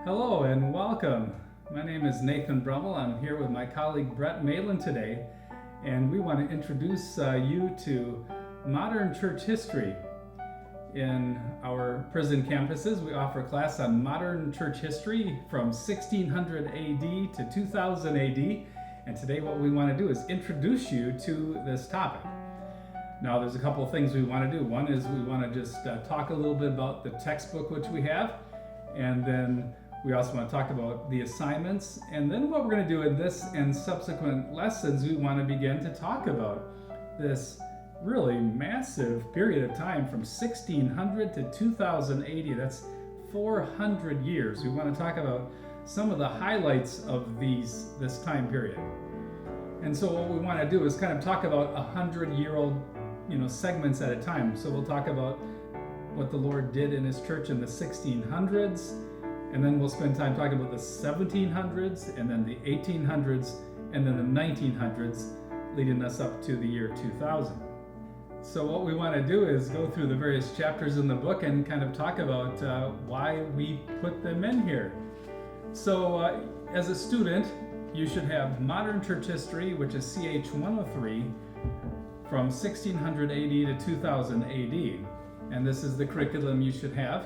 Hello and welcome. My name is Nathan Brummel. I'm here with my colleague Brett Malin today, and we want to introduce you to modern church history. In our prison campuses, we offer a class on modern church history from 1600 AD to 2000 AD, and today what we want to do is introduce you to this topic. Now, there's a couple of things we want to do. One is we want to just talk a little bit about the textbook which we have, and then we also want to talk about the assignments. And then what we're going to do in this and subsequent lessons, we want to begin to talk about this really massive period of time from 1600 to 2080. That's 400 years. We want to talk about some of the highlights of this time period. And so what we want to do is kind of talk about 100-year-old segments at a time. So we'll talk about what the Lord did in his church in the 1600s, and then we'll spend time talking about the 1700s, and then the 1800s, and then the 1900s, leading us up to the year 2000. So what we want to do is go through the various chapters in the book and kind of talk about why we put them in here. So as a student, you should have Modern Church History, which is CH 103, from 1600 AD to 2000 AD. And this is the curriculum you should have.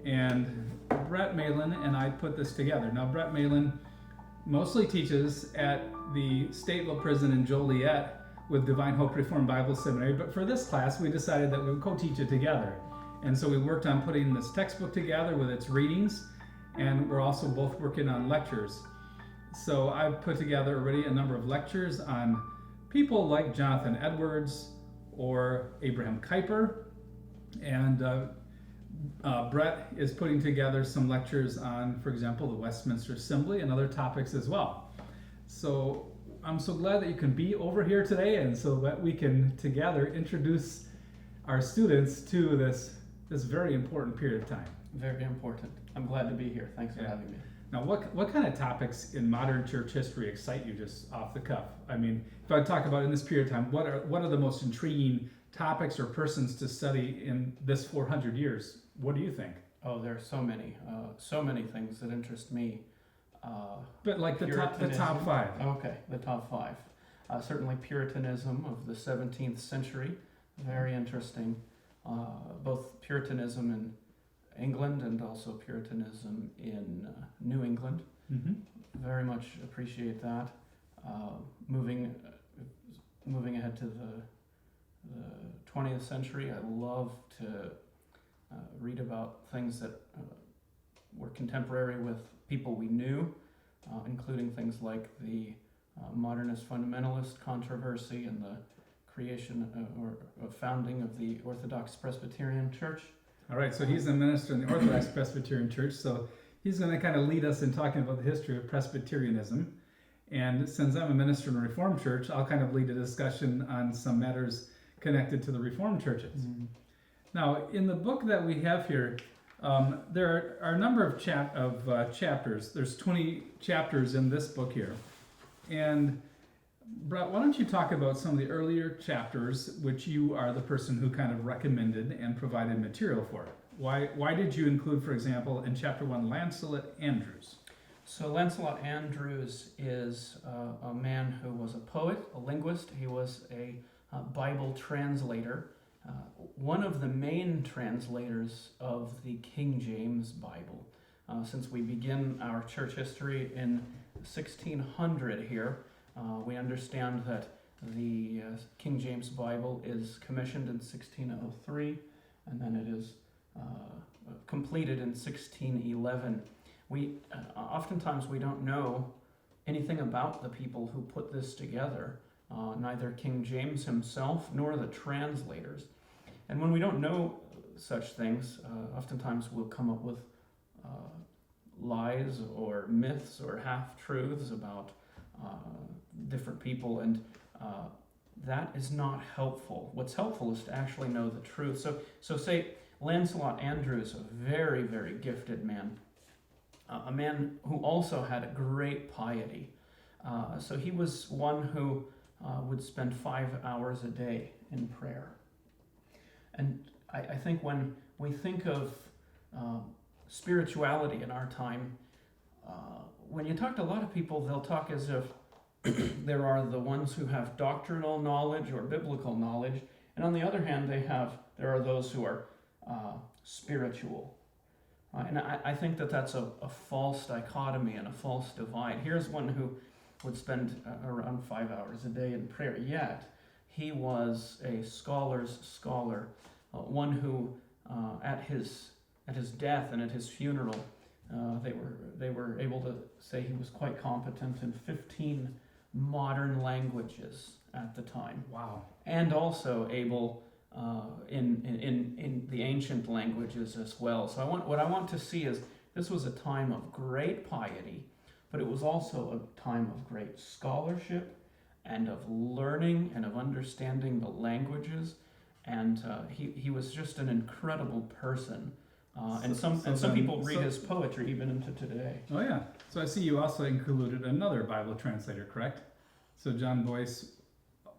And Brett Malin and I put this together. Now, Brett Malin mostly teaches at the Stateville Prison in Joliet with Divine Hope Reformed Bible Seminary, but for this class, we decided that we would co-teach it together. And so we worked on putting this textbook together with its readings, and we're also both working on lectures. So I've put together already a number of lectures on people like Jonathan Edwards or Abraham Kuyper, and Brett is putting together some lectures on, for example, the Westminster Assembly and other topics as well. So I'm so glad that you can be over here today, and so that we can together introduce our students to this very important period of time. Very important. I'm glad to be here. Thanks for having me. Now, what kind of topics in modern church history excite you just off the cuff? I mean, if I talk about in this period of time, what are the most intriguing topics or persons to study in this 400 years? What do you think? Oh, there are so many things that interest me. But like the top five. Okay, the top five. Certainly Puritanism of the 17th century, very interesting. Both Puritanism in England and also Puritanism in New England. Mm-hmm. Very much appreciate that. Moving ahead to the 20th century, I love to read about things that were contemporary with people we knew, including things like the modernist fundamentalist controversy and the creation or founding of the Orthodox Presbyterian Church. All right, so he's a minister in the Orthodox Presbyterian Church, so he's going to kind of lead us in talking about the history of Presbyterianism. And since I'm a minister in a Reformed church, I'll kind of lead a discussion on some matters connected to the Reformed churches. Mm-hmm. Now, in the book that we have here, there are a number of chapters. There's 20 chapters in this book here. And Brett, why don't you talk about some of the earlier chapters, which you are the person who kind of recommended and provided material for it? Why did you include, for example, in chapter 1, Lancelot Andrewes? So Lancelot Andrewes is a man who was a poet, a linguist. He was a Bible translator, one of the main translators of the King James Bible. Since we begin our church history in 1600 here, we understand that the King James Bible is commissioned in 1603, and then it is completed in 1611. Oftentimes we don't know anything about the people who put this together, neither King James himself nor the translators. And when we don't know such things, oftentimes we'll come up with lies or myths or half-truths about different people, and that is not helpful. What's helpful is to actually know the truth. So say Lancelot Andrewes, a very, very gifted man, a man who also had a great piety. So he was one who would spend 5 hours a day in prayer. And I think when we think of spirituality in our time, when you talk to a lot of people, they'll talk as if there are the ones who have doctrinal knowledge or biblical knowledge, and on the other hand, there are those who are spiritual. And I think that's a false dichotomy and a false divide. Here's one who would spend around 5 hours a day in prayer, yet he was a scholar's scholar, one who at his death and at his funeral, they were able to say he was quite competent in 15 modern languages at the time. Wow. And also able in the ancient languages as well. So what I want to see is this was a time of great piety, but it was also a time of great scholarship and of learning and of understanding the languages. And he was just an incredible person. And some people read his poetry even into today. Oh yeah. So I see you also included another Bible translator, correct? So John Boyce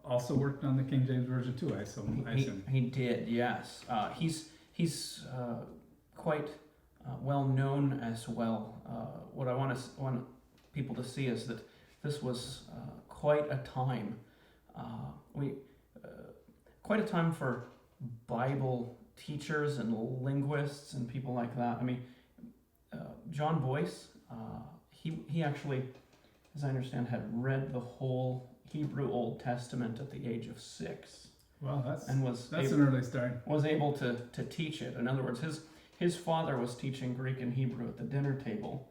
also worked on the King James Version too, I assume. He did, yes. He's quite well known as well. What I want people to see is that this was quite a time. Quite a time for Bible teachers and linguists and people like that. I mean, John Boyce, he actually, as I understand, had read the whole Hebrew Old Testament at the age of 6. Well, that's an early start. Was able to teach it. In other words, his father was teaching Greek and Hebrew at the dinner table.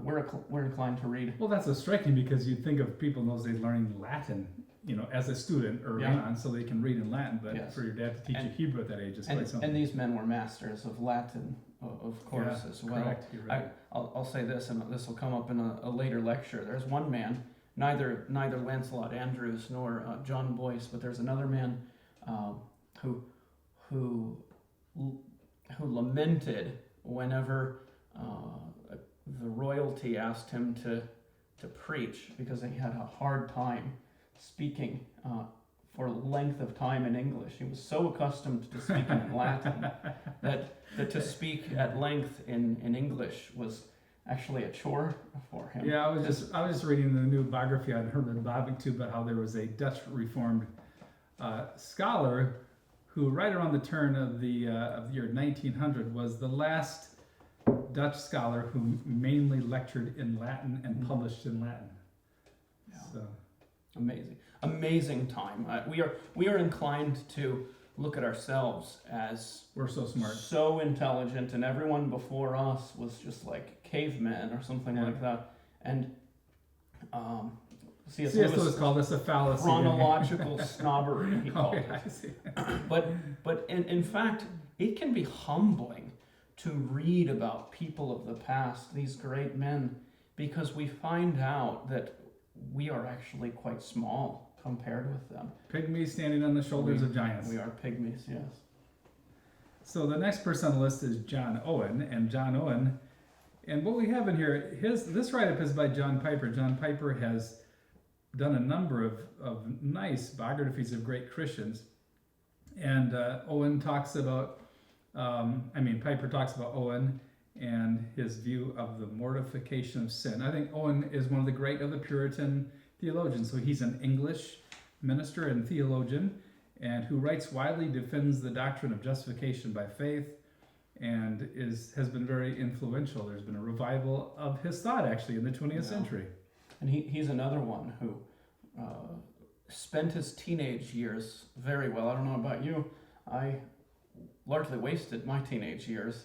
We're inclined to read. Well, that's so striking because you'd think of people in those days learning Latin, as a student early on, so they can read in Latin. But for your dad to teach you Hebrew at that age is quite something. And these men were masters of Latin, of course, as well. Correct. You're right. I'll say this, and this will come up in a later lecture. There's one man, neither Lancelot Andrewes nor John Boyce, but there's another man who lamented whenever the royalty asked him to preach because he had a hard time speaking for length of time in English. He was so accustomed to speaking in Latin that to speak at length in English was actually a chore for him. Yeah, I was just reading the new biography on Herman Bavinck too, about how there was a Dutch Reformed scholar who, right around the turn of the year 1900, was the last Dutch scholar who mainly lectured in Latin and published in Latin. Yeah. So amazing time. We are inclined to look at ourselves as we're so smart, so intelligent, and everyone before us was just like cavemen or something like that. And C.S. Lewis called this a fallacy. Chronological snobbery, he called it. I see. But in fact, it can be humbling to read about people of the past, these great men, because we find out that we are actually quite small compared with them. Pygmies standing on the shoulders of giants. We are pygmies, yes. So the next person on the list is John Owen, and what we have in here, this write-up is by John Piper. John Piper has done a number of nice biographies of great Christians, and Owen talks about, Piper talks about Owen and his view of the mortification of sin. I think Owen is one of the great of the Puritan theologians. So he's an English minister and theologian, and who writes widely, defends the doctrine of justification by faith, and has been very influential. There's been a revival of his thought actually in the 20th century. And he's another one who spent his teenage years very well. I don't know about you. I largely wasted my teenage years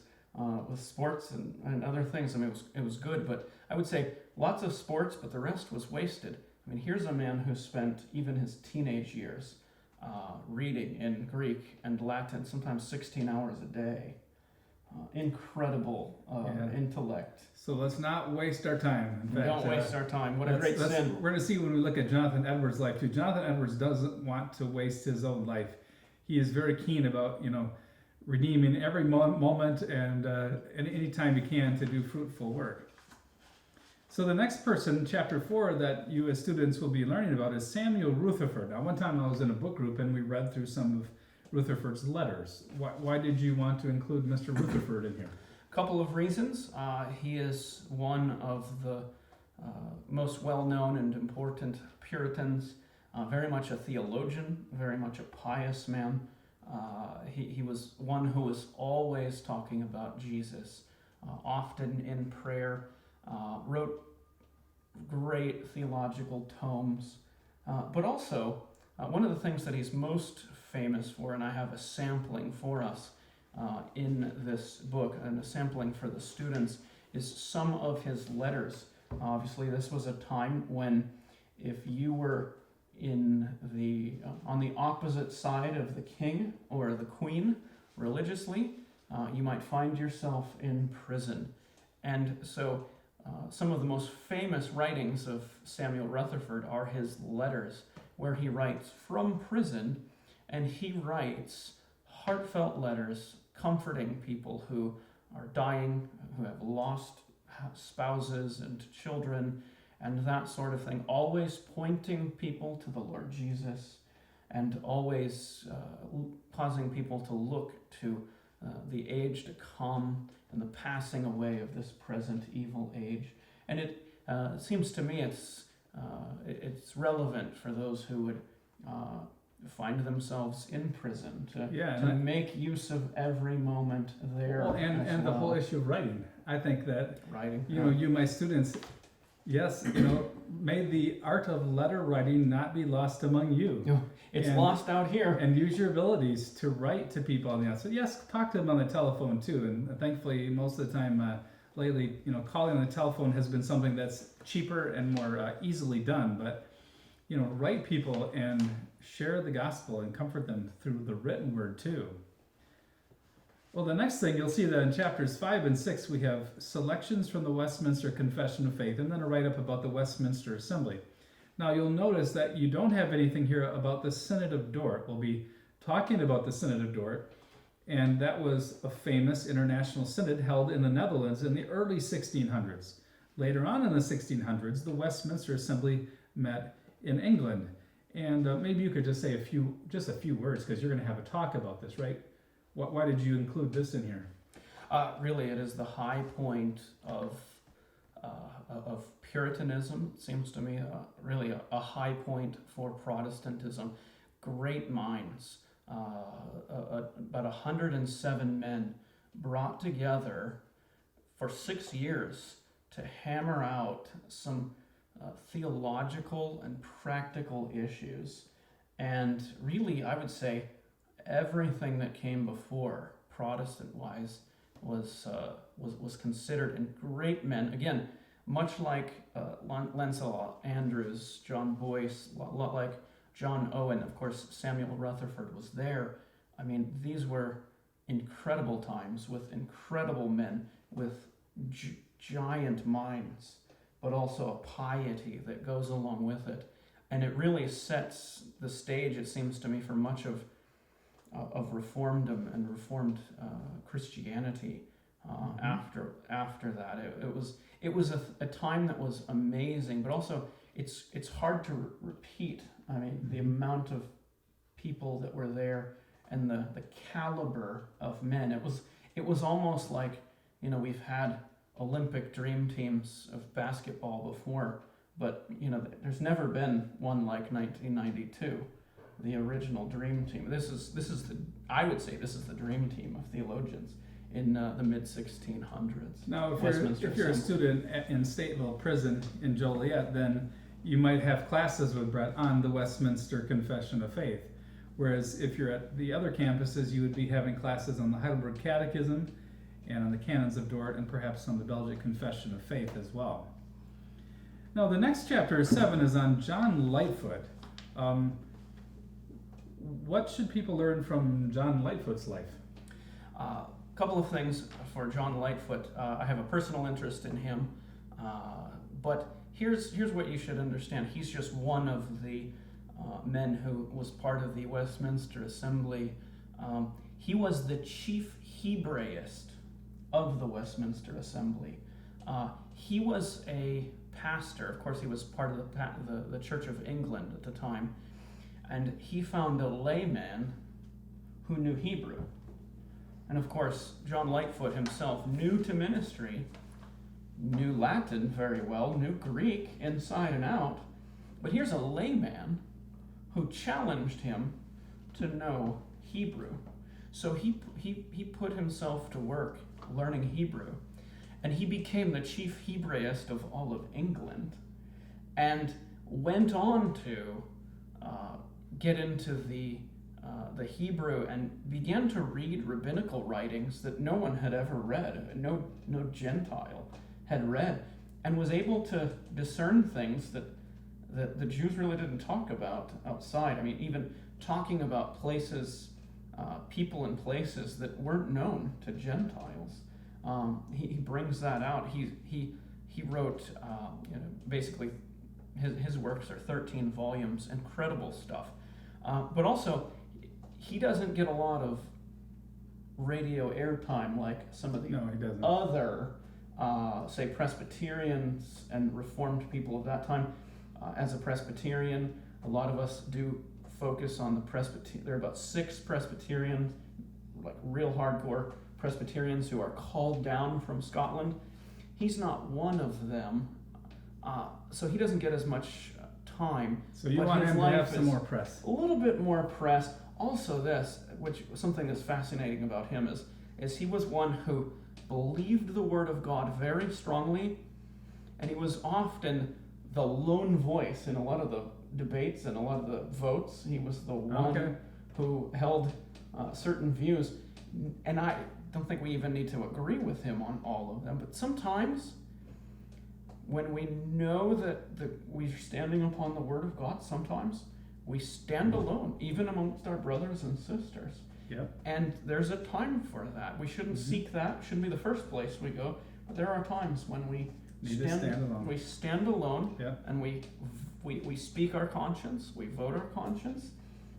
with sports and other things. I mean, it was good, but I would say lots of sports, but the rest was wasted. I mean, here's a man who spent even his teenage years reading in Greek and Latin, sometimes 16 hours a day. Incredible intellect. So let's not waste our time. In fact, don't waste our time. What a great sin. We're going to see when we look at Jonathan Edwards' life too. Jonathan Edwards doesn't want to waste his own life. He is very keen about, redeeming every moment and any time he can to do fruitful work. So the next person, chapter 4, that you as students will be learning about is Samuel Rutherford. Now, one time I was in a book group and we read through some of Rutherford's letters. Why did you want to include Mr. Rutherford in here? Couple of reasons. He is one of the most well-known and important Puritans, very much a theologian, very much a pious man. He was one who was always talking about Jesus, often in prayer, wrote great theological tomes, but also one of the things that he's most famous for, and I have a sampling for us in this book, and a sampling for the students, is some of his letters. Obviously, this was a time when if you were on the opposite side of the king or the queen religiously, you might find yourself in prison. And so some of the most famous writings of Samuel Rutherford are his letters, where he writes from prison, and he writes heartfelt letters comforting people who are dying, who have lost spouses and children, and that sort of thing, always pointing people to the Lord Jesus, and always causing people to look to the age to come and the passing away of this present evil age. And it seems to me it's relevant for those who would find themselves in prison to make use of every moment there. Well, and the whole issue of writing. I think that Writing. you, my students, yes, may the art of letter writing not be lost among you. It's lost out here. And use your abilities to write to people on the outside. Yes, talk to them on the telephone too. And thankfully, most of the time lately, calling on the telephone has been something that's cheaper and more easily done. But write people and share the gospel and comfort them through the written word too. Well, the next thing you'll see that in chapters 5 and 6, we have selections from the Westminster Confession of Faith and then a write-up about the Westminster Assembly. Now, you'll notice that you don't have anything here about the Synod of Dort. We'll be talking about the Synod of Dort, and that was a famous international synod held in the Netherlands in the early 1600s. Later on in the 1600s, the Westminster Assembly met in England. And maybe you could just say a few words, because you're going to have a talk about this, right? Why did you include this in here? Really, it is the high point of Puritanism. It seems to me really a high point for Protestantism. Great minds, about 107 men brought together for 6 years to hammer out some theological and practical issues. And really, I would say everything that came before, Protestant-wise, was considered, and great men. Again, much like Lancelot Andrewes, John Boyce, a lot like John Owen, of course, Samuel Rutherford was there. I mean, these were incredible times with incredible men with giant minds, but also a piety that goes along with it. And it really sets the stage, it seems to me, for much of Reformedom and Reformed Christianity after that. It was a time that was amazing, but also it's hard to repeat. I mean, the amount of people that were there and the caliber of men. It was almost like, we've had Olympic dream teams of basketball before, but there's never been one like 1992. The original dream team. I would say this is the dream team of theologians in the mid-1600s. Now, if you're a student in Stateville Prison in Joliet, then you might have classes with Brett on the Westminster Confession of Faith. Whereas if you're at the other campuses, you would be having classes on the Heidelberg Catechism and on the Canons of Dort and perhaps on the Belgic Confession of Faith as well. Now, the next chapter, 7, is on John Lightfoot. What should people learn from John Lightfoot's life? A couple of things for John Lightfoot. I have a personal interest in him, but here's what you should understand. He's just one of the men who was part of the Westminster Assembly. He was the chief Hebraist of the Westminster Assembly. He was a pastor. Of course, he was part of the Church of England at the time. And he found a layman who knew Hebrew. And of course, John Lightfoot himself, new to ministry, knew Latin very well, knew Greek inside and out. But here's a layman who challenged him to know Hebrew. So he put himself to work learning Hebrew. And he became the chief Hebraist of all of England, and went on to get into the Hebrew and began to read rabbinical writings that no one had ever read, no Gentile had read, and was able to discern things that the Jews really didn't talk about outside. I mean, even talking about places, people and places that weren't known to Gentiles. He brings that out. He wrote, basically, his works are 13 volumes, incredible stuff. But also, he doesn't get a lot of radio airtime like some of the other, say, Presbyterians and Reformed people of that time. As a Presbyterian, a lot of us do focus on the Presbyterian. There are about 6 Presbyterians, like real hardcore Presbyterians who are called down from Scotland. He's not one of them, so he doesn't get as much time. So you want him to have some more press. A little bit more press. Also this, which something that's fascinating about him is he was one who believed the Word of God very strongly, and he was often the lone voice in a lot of the debates and a lot of the votes. He was the one who held certain views, and I don't think we even need to agree with him on all of them, but sometimes when we know that we're standing upon the Word of God, sometimes we stand alone, even amongst our brothers and sisters. Yep. And there's a time for that. We shouldn't seek that. Shouldn't be the first place we go. But there are times when we stand alone, and we speak our conscience, we vote our conscience,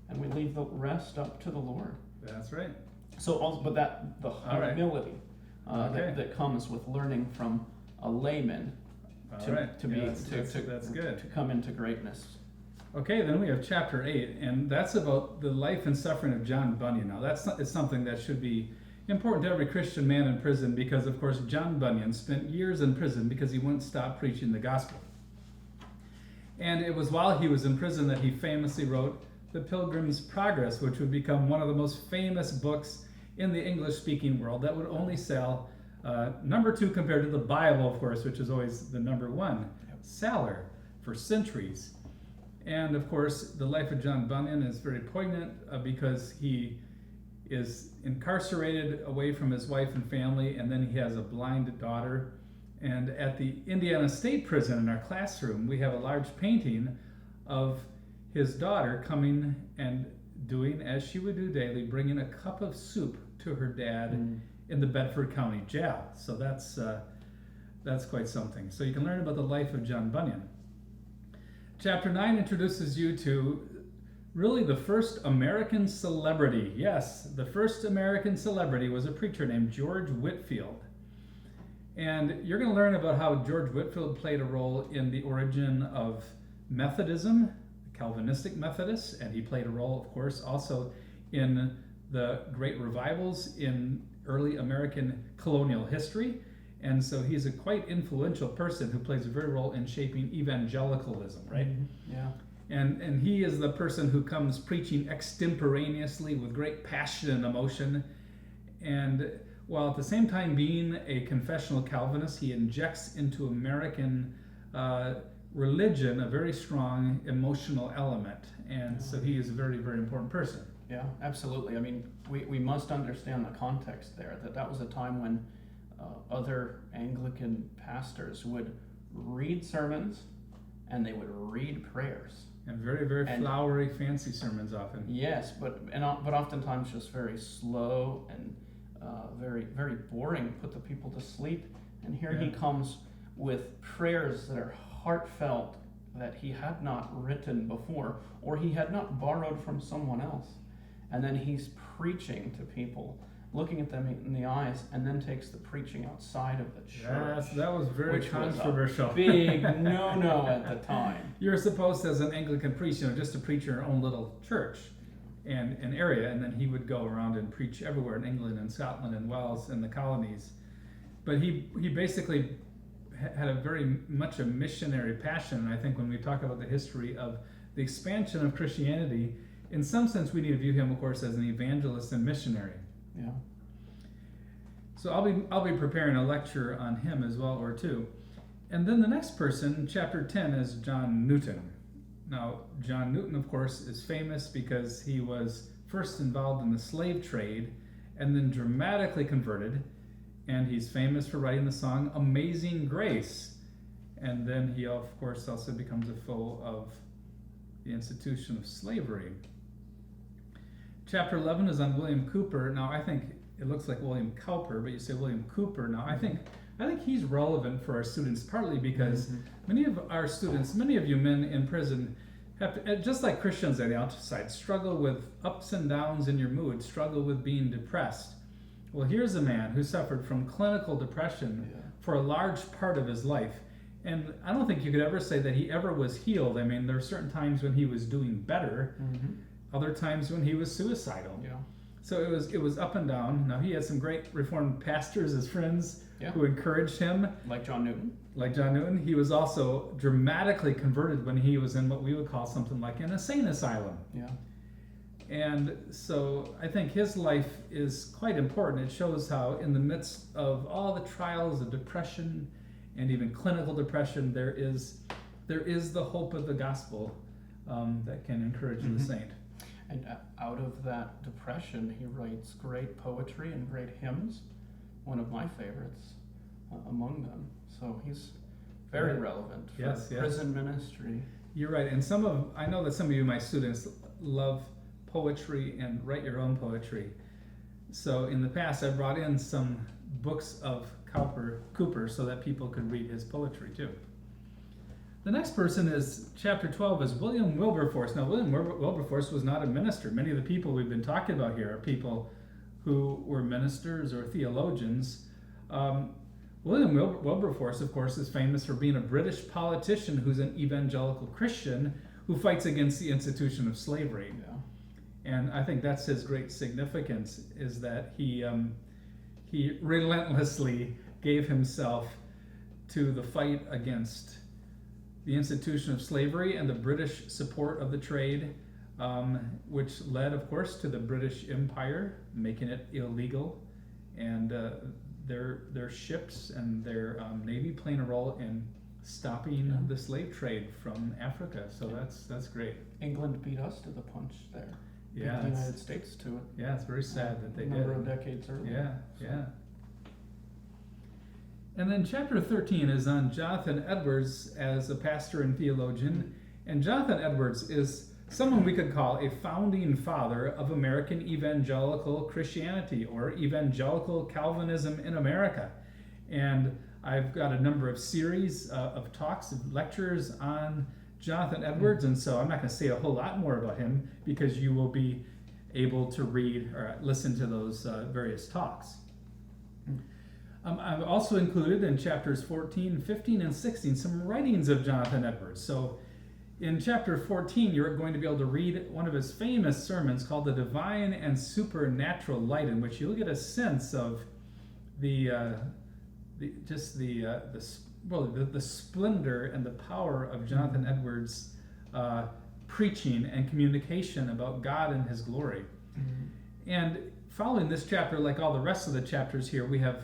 and we leave the rest up to the Lord. That's right. So, but the humility that comes with learning from a layman to come into greatness. Okay, then we have chapter 8, and that's about the life and suffering of John Bunyan. Now, it's something that should be important to every Christian man in prison, because, of course, John Bunyan spent years in prison because he wouldn't stop preaching the gospel. And it was while he was in prison that he famously wrote The Pilgrim's Progress, which would become one of the most famous books in the English-speaking world that would only sell number 2 compared to the Bible, of course, which is always the number 1 seller for centuries. And of course, the life of John Bunyan is very poignant because he is incarcerated away from his wife and family, and then he has a blind daughter. And at the Indiana State Prison in our classroom, we have a large painting of his daughter coming and doing as she would do daily, bringing a cup of soup to her dad in the Bedford County Jail. So that's quite something. So you can learn about the life of John Bunyan. Chapter 9 introduces you to really the first American celebrity. Yes, the first American celebrity was a preacher named George Whitefield. And you're going to learn about how George Whitefield played a role in the origin of Methodism, the Calvinistic Methodists, and he played a role, of course, also in the great revivals in early American colonial history. And so he's a quite influential person who plays a very role in shaping evangelicalism, right? Yeah. And he is the person who comes preaching extemporaneously with great passion and emotion. And while at the same time being a confessional Calvinist, he injects into American religion a very strong emotional element. And so he is a very, very important person. Yeah, absolutely. I mean, we must understand the context there, that was a time when other Anglican pastors would read sermons and they would read prayers. And very, very flowery, fancy sermons often. Yes, but oftentimes just very slow and very, very boring, put the people to sleep. And here he comes with prayers that are heartfelt, that he had not written before, or he had not borrowed from someone else. And then he's preaching to people, looking at them in the eyes, and then takes the preaching outside of the church. Yes, that was very controversial. Was a big no-no at the time. You're supposed, as an Anglican priest, just to preach your own little church. and an area, and then he would go around and preach everywhere in England and Scotland and Wales and the colonies. But he basically had a very much a missionary passion. And I think when we talk about the history of the expansion of Christianity, in some sense we need to view him, of course, as an evangelist and missionary. Yeah. So I'll be preparing a lecture on him as well, or two. And then the next person, chapter 10, is John Newton. Now, John Newton, of course, is famous because he was first involved in the slave trade and then dramatically converted. And he's famous for writing the song Amazing Grace. And then he, of course, also becomes a foe of the institution of slavery. Chapter 11 is on William Cooper. Now, I think it looks like William Cowper, but you say William Cooper. Now, I think he's relevant for our students, partly because many of our students, many of you men in prison, have to, just like Christians on the outside, struggle with ups and downs in your mood, struggle with being depressed. Well, here's a man who suffered from clinical depression for a large part of his life. And I don't think you could ever say that he ever was healed. I mean, there are certain times when he was doing better, other times when he was suicidal. Yeah. So it was up and down. Now, he had some great Reformed pastors as friends who encouraged him. Like John Newton. Like John Newton. He was also dramatically converted when he was in what we would call something like an insane asylum. Yeah. And so I think his life is quite important. It shows how in the midst of all the trials of depression and even clinical depression, there is the hope of the gospel that can encourage the saint. And out of that depression, he writes great poetry and great hymns, one of my favorites among them. So he's very relevant for prison ministry. You're right. And I know that some of you, my students, love poetry and write your own poetry. So in the past, I brought in some books of Cooper so that people could read his poetry too. The next person is chapter 12 is William Wilberforce. Now, William Wilberforce was not a minister. Many of the people we've been talking about here are people who were ministers or theologians. William Wilberforce, of course, is famous for being a British politician who's an evangelical Christian who fights against the institution of slavery. Yeah. And I think that's his great significance, is that he relentlessly gave himself to the fight against the institution of slavery and the British support of the trade, which led, of course, to the British Empire making it illegal, and their ships and their navy playing a role in stopping the slave trade from Africa. So that's great. England beat us to the punch there. Yeah, the United States to it. Yeah, it's very sad that they did. A number of decades earlier. Yeah. And then chapter 13 is on Jonathan Edwards as a pastor and theologian. And Jonathan Edwards is someone we could call a founding father of American evangelical Christianity, or evangelical Calvinism in America. And I've got a number of series of talks, of lectures on Jonathan Edwards, and so I'm not going to say a whole lot more about him because you will be able to read or listen to those various talks. I've also included in chapters 14, 15, and 16 some writings of Jonathan Edwards. So in chapter 14, you're going to be able to read one of his famous sermons called The Divine and Supernatural Light, in which you'll get a sense of the splendor and the power of Jonathan Edwards' preaching and communication about God and his glory. And following this chapter, like all the rest of the chapters here, we have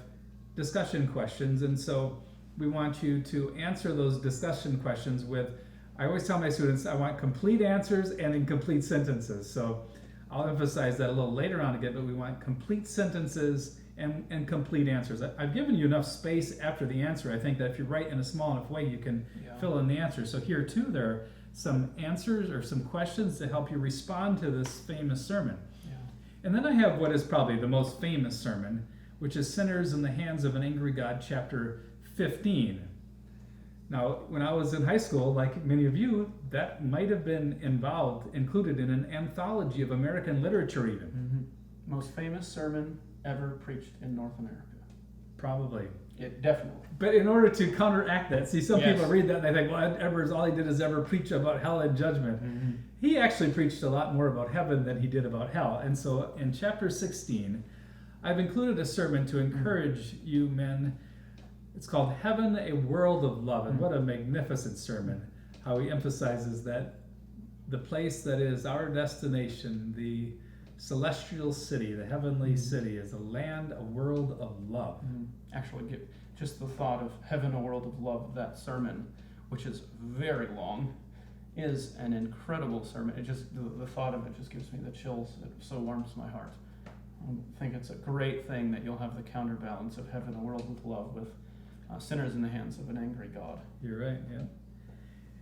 discussion questions, and so we want you to answer those discussion questions with, I always tell my students, I want complete answers and in complete sentences. So I'll emphasize that a little later on again, but we want complete sentences and complete answers. I've given you enough space after the answer. I think that if you write in a small enough way, you can fill in the answer. So here too, there are some answers or some questions to help you respond to this famous sermon. And then I have what is probably the most famous sermon, which is Sinners in the Hands of an Angry God, chapter 15. Now, when I was in high school, like many of you, that might have been included in an anthology of American literature even. Most famous sermon ever preached in North America. Probably. It definitely. But in order to counteract that, see, some Yes. people read that and they think, well, Edwards, all he did is ever preach about hell and judgment. Mm-hmm. He actually preached a lot more about heaven than he did about hell. And so in chapter 16, I've included a sermon to encourage you men. It's called Heaven, a World of Love. And what a magnificent sermon. How he emphasizes that the place that is our destination, the celestial city, the heavenly city, is a land, a world of love. Actually, just the thought of Heaven, a World of Love, that sermon, which is very long, is an incredible sermon. It just, the thought of it just gives me the chills. It so warms my heart. I think it's a great thing that you'll have the counterbalance of Heaven, a World with Love, with sinners in the hands of an angry God. You're right, yeah.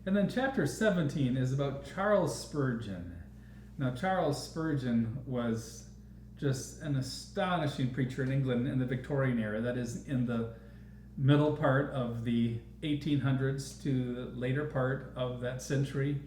And then chapter 17 is about Charles Spurgeon. Now, Charles Spurgeon was just an astonishing preacher in England in the Victorian era, that is, in the middle part of the 1800s to the later part of that century.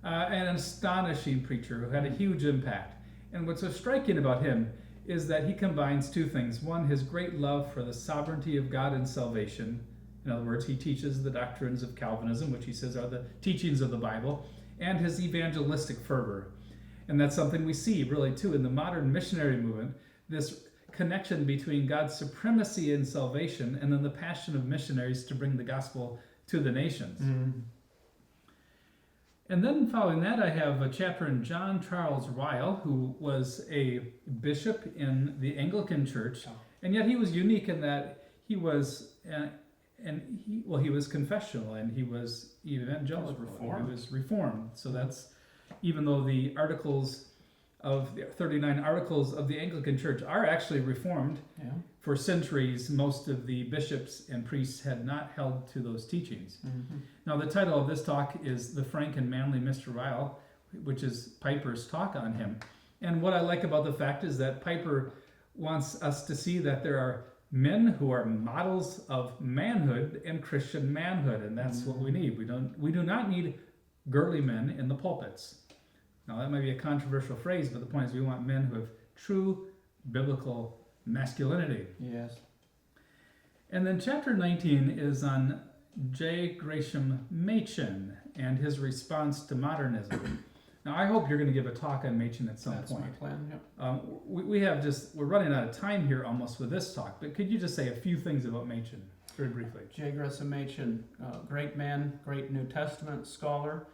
An astonishing preacher who had a huge impact. And what's so striking about him is that he combines two things. One, his great love for the sovereignty of God and salvation. In other words, he teaches the doctrines of Calvinism, which he says are the teachings of the Bible, and his evangelistic fervor. And that's something we see really too in the modern missionary movement, this connection between God's supremacy in salvation and then the passion of missionaries to bring the gospel to the nations. And then following that, I have a chapter in John Charles Ryle, who was a bishop in the Anglican Church, and yet he was unique in that he was he was confessional and he was evangelical. He was reformed. So that's, even though the articles of the 39 articles of the Anglican Church are actually reformed, for centuries most of the bishops and priests had not held to those teachings. Now the title of this talk is The Frank and Manly Mr. Ryle, which is Piper's talk on him. And what I like about the fact is that Piper wants us to see that there are men who are models of manhood and Christian manhood, and that's what we need. We do not need girly men in the pulpits. Now that might be a controversial phrase, but the point is we want men who have true biblical masculinity. Yes. And then chapter 19 is on J. Gresham Machen and his response to modernism. Now I hope you're going to give a talk on Machen at some point. That's my plan, yep. We're running out of time here almost with this talk, but could you just say a few things about Machen very briefly? J. Gresham Machen, great man, great New Testament scholar.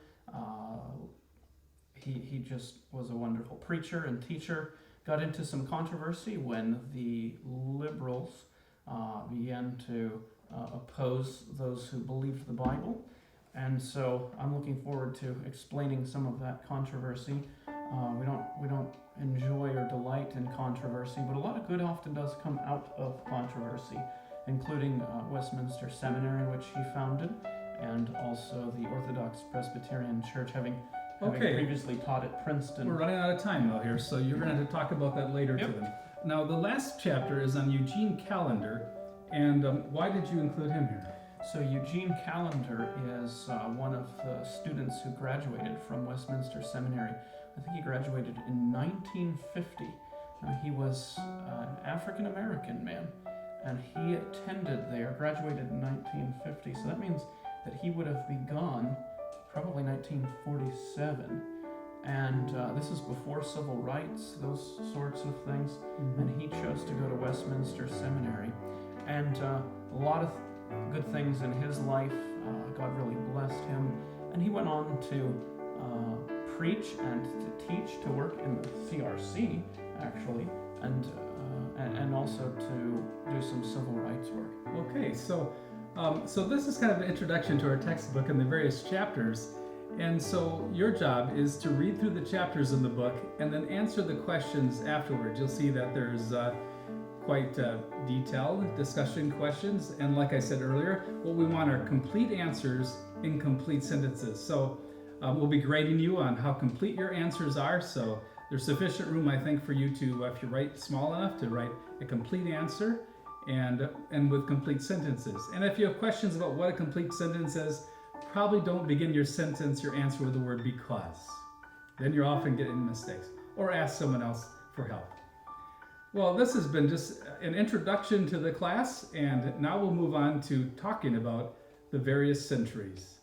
He just was a wonderful preacher and teacher. Got into some controversy when the liberals began to oppose those who believed the Bible. And so I'm looking forward to explaining some of that controversy. We don't enjoy or delight in controversy, but a lot of good often does come out of controversy, including Westminster Seminary, which he founded, and also the Orthodox Presbyterian Church, having previously taught at Princeton. We're running out of time though here, so you're going to have to talk about that later to them. Now the last chapter is on Eugene Callender, and why did you include him here? So Eugene Callender is one of the students who graduated from Westminster Seminary. I think he graduated in 1950. He was an African-American man, and he attended there, graduated in 1950. So that means that he would have begun probably 1947. And this is before civil rights, those sorts of things. And he chose to go to Westminster Seminary. And a lot of good things in his life. God really blessed him. And he went on to preach and to teach, to work in the CRC, actually, and also to do some civil rights work. Okay, so this is kind of an introduction to our textbook and the various chapters. And so your job is to read through the chapters in the book and then answer the questions afterwards. You'll see that there's quite detailed discussion questions. And like I said earlier, what we want are complete answers in complete sentences. So we'll be grading you on how complete your answers are. So there's sufficient room, I think, for you to, if you write small enough, to write a complete answer and with complete sentences. And if you have questions about what a complete sentence is, probably don't begin your sentence, your answer with the word because. Then you're often getting mistakes. Or ask someone else for help. Well, this has been just an introduction to the class, and now we'll move on to talking about the various centuries.